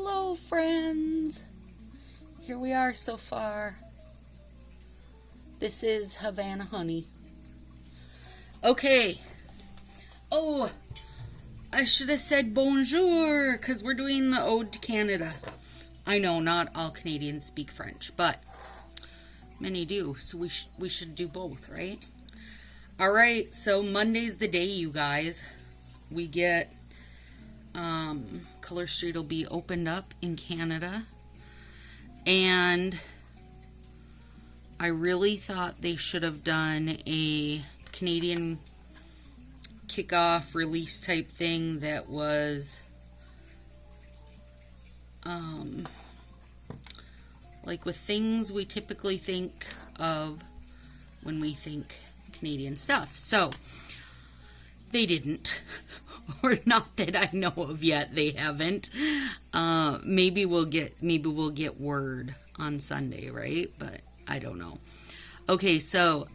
Hello, friends. Here we are so far. This is Havana Honey. Okay. Oh, I should have said bonjour, because we're doing the Ode to Canada. I know not all Canadians speak French, but many do, so we should do both, right? Alright, so Monday's the day, you guys. We get, Color Street will be opened up in Canada, and I really thought they should have done a Canadian kickoff release type thing that was like with things we typically think of when we think Canadian stuff. So they didn't, or not that I know of yet. They haven't. Maybe we'll get word on Sunday, right? But I don't know. Okay, so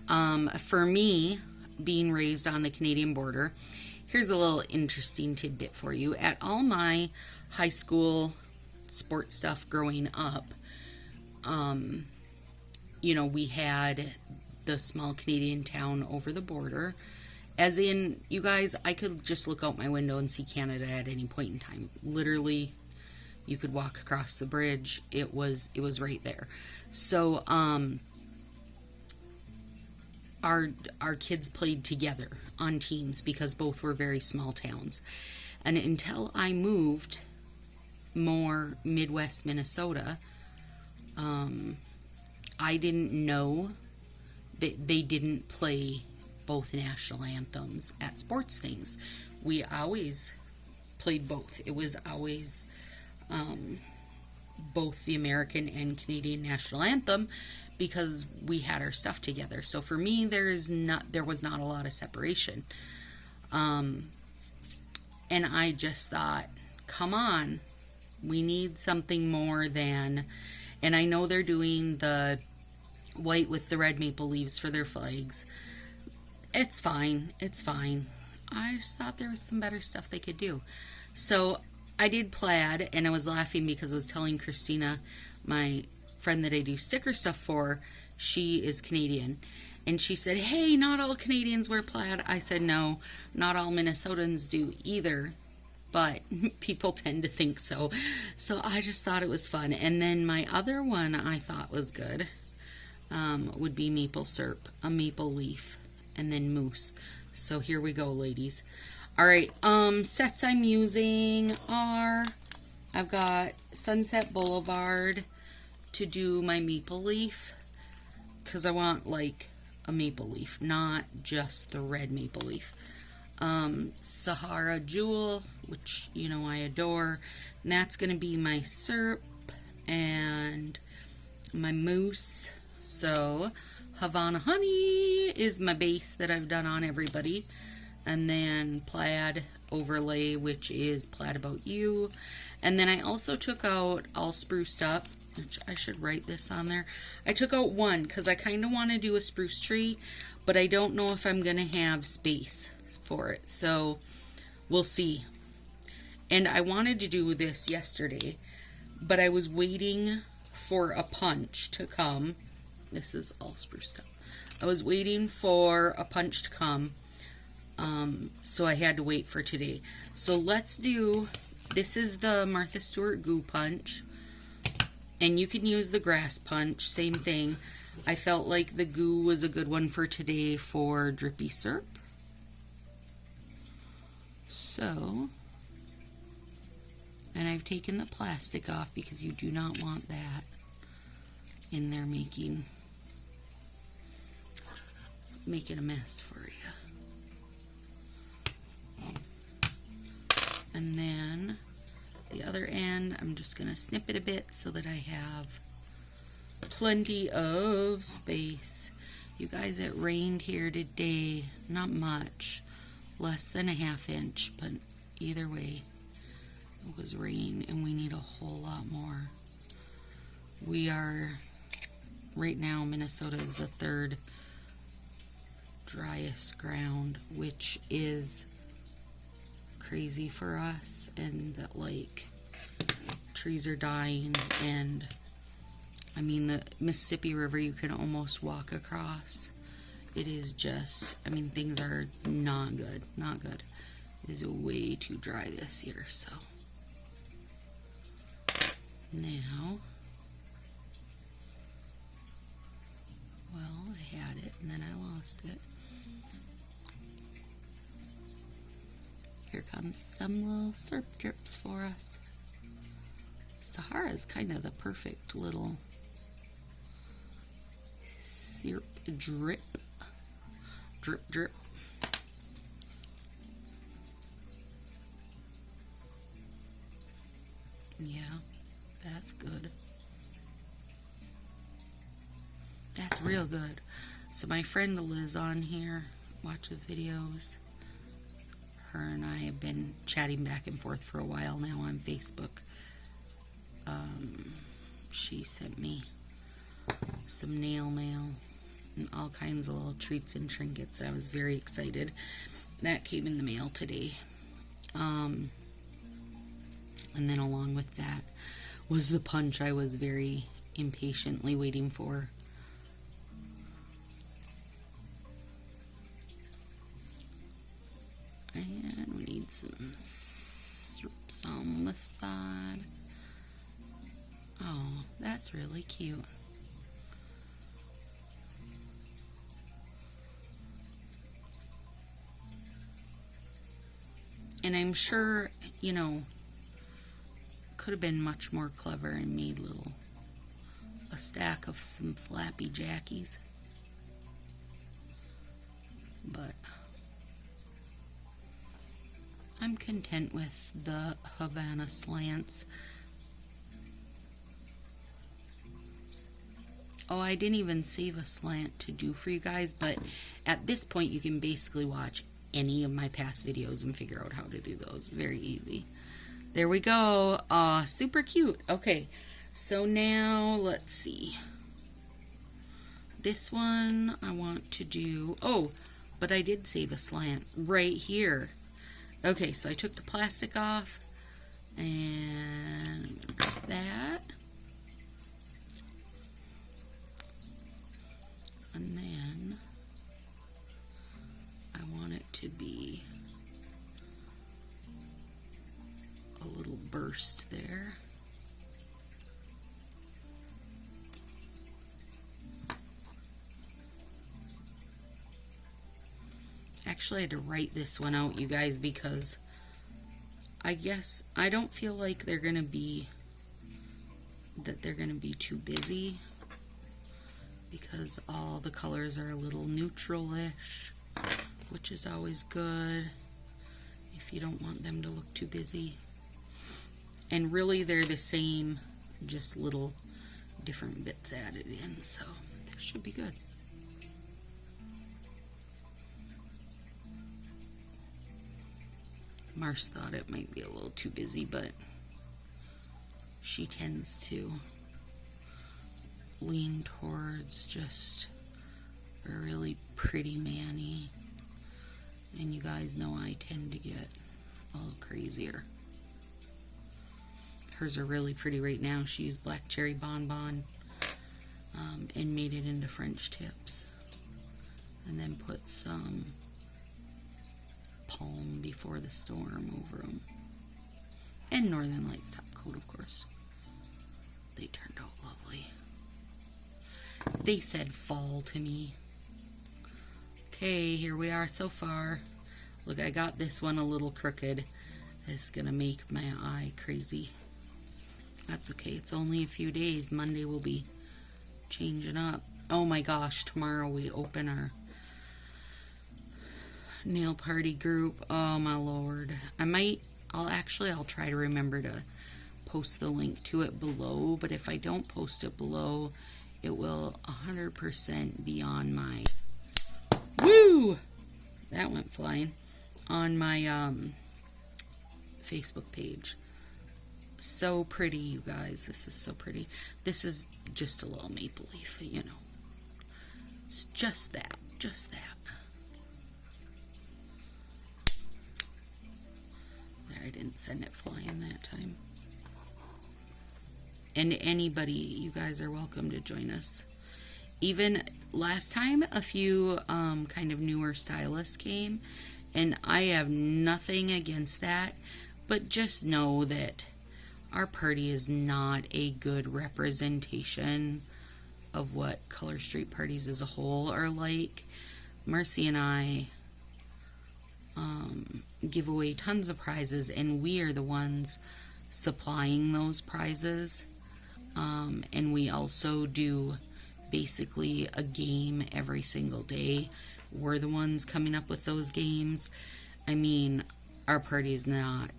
for me, being raised on the Canadian border, here's a little interesting tidbit for you. At all my high school sports stuff growing up, you know, we had the small Canadian town over the border. As in, you guys, I could just look out my window and see Canada at any point in time. Literally, you could walk across the bridge. It was right there. So, our kids played together on teams because both were very small towns. And until I moved more Midwest Minnesota, I didn't know that they didn't play both national anthems at sports things. We always played both. It was always both the American and Canadian national anthem because we had our stuff together. So for me, there was not a lot of separation. And I just thought, come on, we need something more than, and I know they're doing the white with the red maple leaves for their flags. It's fine. It's fine. I just thought there was some better stuff they could do. So I did plaid, and I was laughing because I was telling Christina, my friend that I do sticker stuff for, she is Canadian. And she said, hey, not all Canadians wear plaid. I said, no, not all Minnesotans do either. But people tend to think so. So I just thought it was fun. And then my other one I thought was good would be maple syrup, a maple leaf, and then mousse. So here we go, ladies. Alright, sets I'm using are, I've got Sunset Boulevard to do my maple leaf, because I want like a maple leaf, not just the red maple leaf. Sahara Jewel, which, you know, I adore, and that's going to be my syrup and my mousse. So Havana Honey is my base that I've done on everybody. And then plaid overlay, which is Plaid About You. And then I also took out All Spruced Up, which I should write this on there. I took out one because I kind of want to do a spruce tree, but I don't know if I'm going to have space for it. So we'll see. And I wanted to do this yesterday, but I was waiting for a punch to come. This is All Spruced Up. I was waiting for a punch to come. So I had to wait for today. So let's do, this is the Martha Stewart Goo Punch. And you can use the grass punch, same thing. I felt like the goo was a good one for today for drippy syrup. So, and I've taken the plastic off because you do not want that in there making a mess for you. And then the other end, I'm just going to snip it a bit so that I have plenty of space. You guys, it rained here today. Not much. Less than a ½ inch. But either way, it was rain and we need a whole lot more. We are, right now, Minnesota is the third driest ground, which is crazy for us, and that, like, trees are dying, and I mean, the Mississippi River you can almost walk across. It is just, I mean, things are not good, not good. It is way too dry this year, so. Now, well, I had it and then I lost it. Here comes some little syrup drips for us. Sahara is kind of the perfect little syrup drip. Drip, drip. Yeah, that's good. That's real good. So my friend Liz on here watches videos. Her and I have been chatting back and forth for a while now on Facebook. She sent me some nail mail and all kinds of little treats and trinkets. I was very excited. That came in the mail today. And then along with that was the punch I was very impatiently waiting for. And we need some syrups on this side. Oh, that's really cute. And I'm sure, you know, could have been much more clever and made a stack of some flappy jackies. But I'm content with the Havana slants. Oh, I didn't even save a slant to do for you guys, but at this point you can basically watch any of my past videos and figure out how to do those. Very easy. There we go. Super cute. Okay, so now let's see. This one I want to do, oh, but I did save a slant right here. Okay, so I took the plastic off and cut that. And then I want it to be a little burst there. Actually, I had to write this one out, you guys, because I guess I don't feel like they're gonna be too busy, because all the colors are a little neutral-ish, which is always good if you don't want them to look too busy. And really they're the same, just little different bits added in, so that should be good. Mars thought it might be a little too busy, but she tends to lean towards just a really pretty Manny, and you guys know I tend to get a little crazier. Hers are really pretty right now. She used black cherry bonbon and made it into French tips, and then put some Palm Before the Storm over them, and Northern Lights top coat, of course. They turned out lovely. They said fall to me. Okay, here we are so far. Look, I got this one a little crooked. It's gonna make my eye crazy. That's okay, it's only a few days. Monday will be changing up. Oh my gosh, tomorrow we open our nail party group. Oh my lord. I'll try to remember to post the link to it below, but if I don't post it below, it will 100% be on my, woo! That went flying. On my Facebook page. So pretty, you guys. This is so pretty. This is just a little maple leaf, you know. It's just that. Just that. There, I didn't send it flying that time. And anybody, you guys are welcome to join us. Even last time, a few kind of newer stylists came, and I have nothing against that, but just know that our party is not a good representation of what Color Street parties as a whole are like. Marcy and I give away tons of prizes, and we are the ones supplying those prizes. And we also do basically a game every single day. We're the ones coming up with those games. I mean, our party is not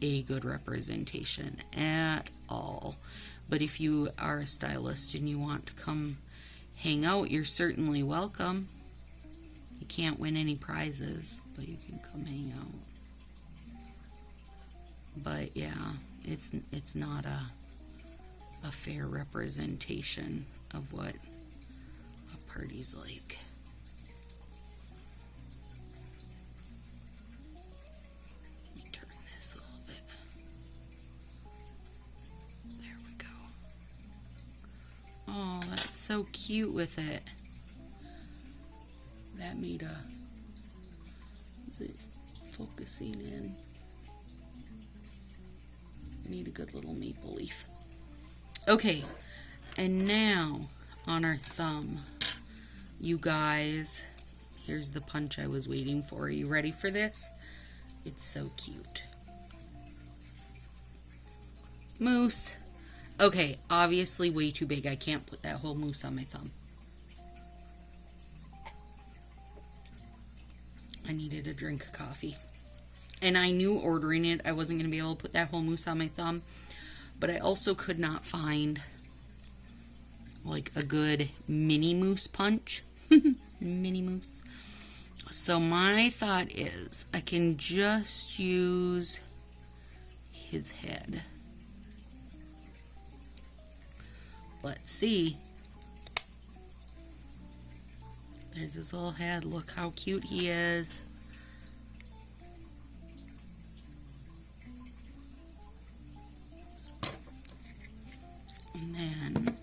a good representation at all. But if you are a stylist and you want to come hang out, you're certainly welcome. You can't win any prizes, but you can come hang out. But yeah, it's not a fair representation of what a party's like. Let me turn this a little bit. There we go. Oh, that's so cute with it. That made is it focusing in? Made a good little maple leaf. Okay, and now on our thumb, you guys, here's the punch I was waiting for. Are you ready for this? It's so cute. Moose. Okay, obviously way too big. I can't put that whole moose on my thumb. I needed a drink of coffee. And I knew ordering it, I wasn't going to be able to put that whole moose on my thumb. But I also could not find like a good mini moose punch. Mini moose. So my thought is I can just use his head. Let's see. There's his little head. Look how cute he is. And then,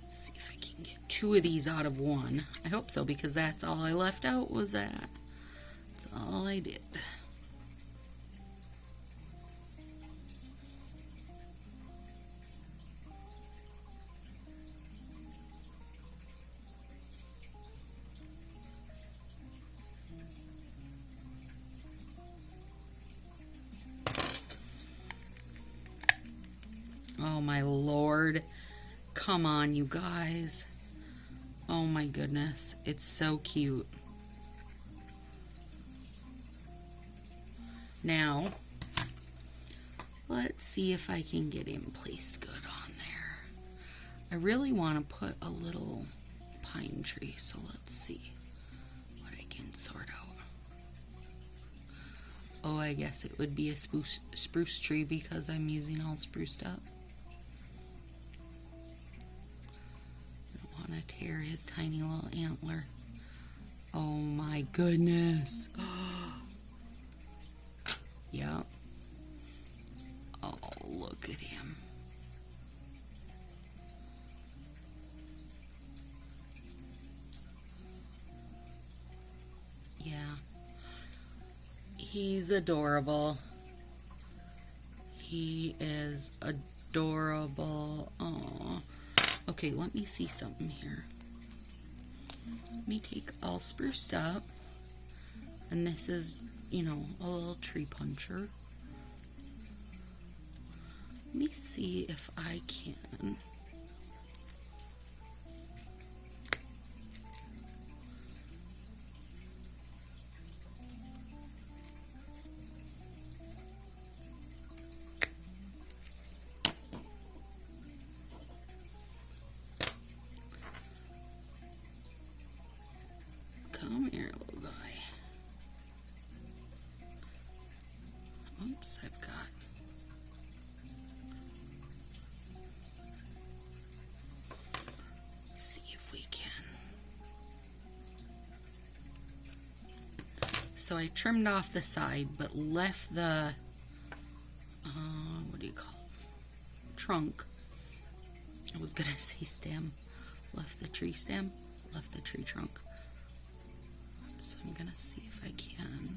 let's see if I can get 2 of these out of 1. I hope so, because that's all I left out was that. That's all I did. Oh my Lord. Come on, you guys. Oh my goodness. It's so cute. Now, let's see if I can get him placed good on there. I really want to put a little pine tree, so let's see what I can sort out. Oh, I guess it would be a spruce tree because I'm using all spruced up. To tear his tiny little antler. Oh my goodness. Yep. Oh, look at him. Yeah. He's adorable. He is adorable. Oh. Okay, let me see something here. Let me take all spruced up. And this is, you know, a little tree puncher. Let me see if I can. Come here, little guy. Oops, I've got... Let's see if we can. So I trimmed off the side, but left the... what do you call it? trunk. I was gonna say stem. Left the tree stem, left the tree trunk. So I'm gonna see if I can.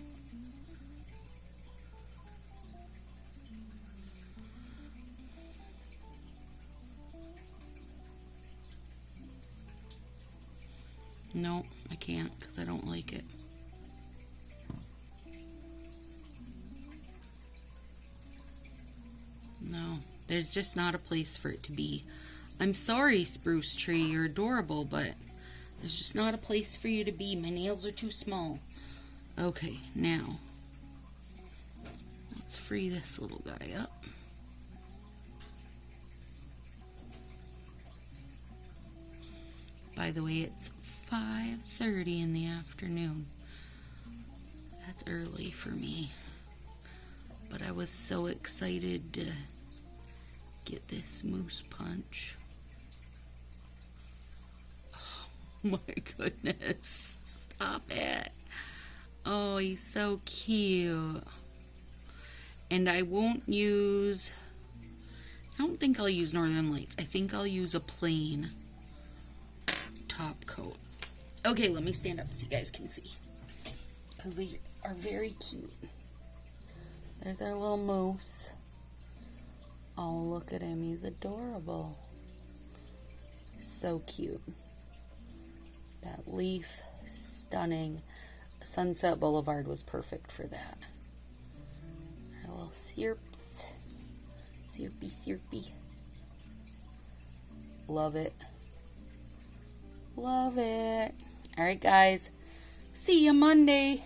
No, I can't because I don't like it. No, there's just not a place for it to be. I'm sorry, spruce tree, you're adorable, but there's just not a place for you to be. My nails are too small. Okay, now, let's free this little guy up. By the way, it's 5:30 in the afternoon. That's early for me. But I was so excited to get this moose punch. Oh my goodness. Stop it. Oh, he's so cute. And I won't use... I don't think I'll use Northern Lights. I think I'll use a plain top coat. Okay, let me stand up so you guys can see. Because they are very cute. There's our little moose. Oh, look at him. He's adorable. So cute. That leaf, stunning. Sunset Boulevard was perfect for that. Our little syrps. Syrpy, syrpy. Love it. Love it. Alright, guys. See you Monday.